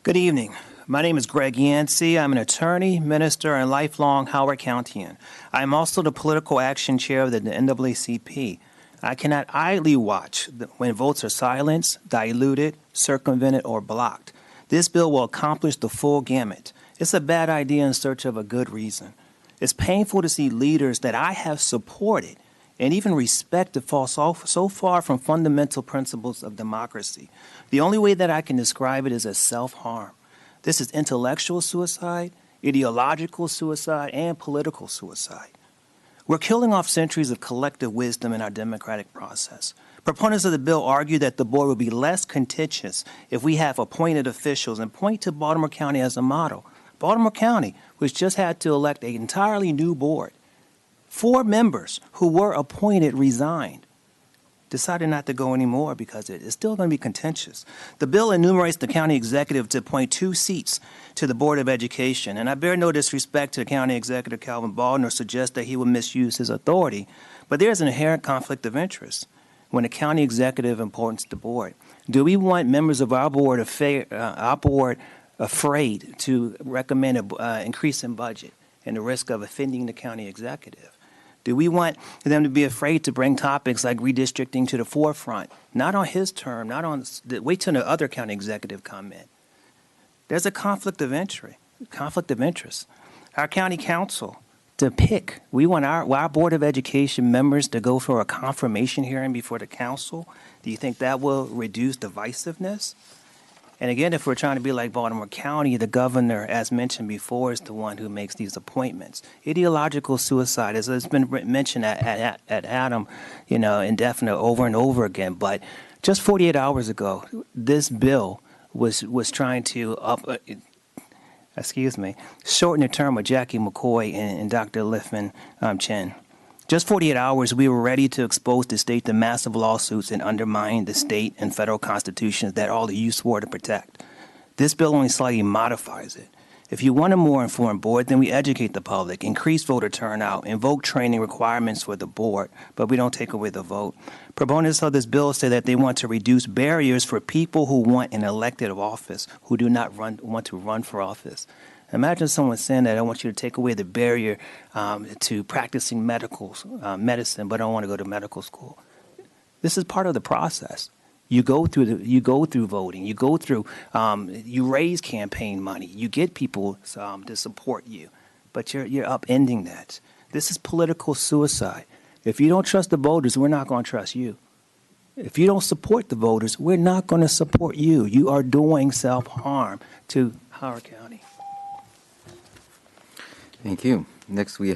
Good evening. My name is Greg Yancey. I'm an attorney, minister, and lifelong Howard Countian. I am also the political action chair of the NAACP. I cannot idly watch when votes are silenced, diluted, circumvented, or blocked. This bill will accomplish the full gamut. It's a bad idea in search of a good reason. It's painful to see leaders that I have supported and even respected fall so far from fundamental principles of democracy. The only way that I can describe it is as self-harm. This is intellectual suicide, ideological suicide, and political suicide. We're killing off centuries of collective wisdom in our democratic process. Proponents of the bill argue that the board will be less contentious if we have appointed officials and point to Baltimore County as a model. Baltimore County, which just had to elect an entirely new board. 4 members who were appointed resigned, decided not to go anymore because it is still going to be contentious. The bill enumerates the county executive to appoint 2 seats to the Board of Education, and I bear no disrespect to the county executive, Calvin Baldwin, or suggest that he will misuse his authority, but there's an inherent conflict of interest when a county executive appoints the board. Do we want members of our board afraid to recommend an increase in budget and the risk of offending the county executive? Do we want them to be afraid to bring topics like redistricting to the forefront? Not on his term, not on wait till the other county executive comment. There's a conflict of interest. Our county council to pick. We want our Board of Education members to go for a confirmation hearing before the council. Do you think that will reduce divisiveness? And again, if we're trying to be like Baltimore County, the governor, as mentioned before, is the one who makes these appointments. Ideological suicide, as it's been mentioned at Adam, indefinite over and over again. But just 48 hours ago, this bill was trying to shorten the term of Jackie McCoy and Dr. Liffman Chen. Just 48 hours, we were ready to expose the state to massive lawsuits and undermine the state and federal constitutions that all of you swore to protect. This bill only slightly modifies it. If you want a more informed board, then we educate the public, increase voter turnout, invoke training requirements for the board, but we don't take away the vote. Proponents of this bill say that they want to reduce barriers for people who want an elected office, who do not want to run for office. Imagine someone saying that I want you to take away the barrier to practicing medicine, but I don't want to go to medical school. This is part of the process. You go through voting. You go through. You raise campaign money. You get people to support you, but you're upending that. This is political suicide. If you don't trust the voters, we're not going to trust you. If you don't support the voters, we're not going to support you. You are doing self-harm to Howard County. Thank you. Next we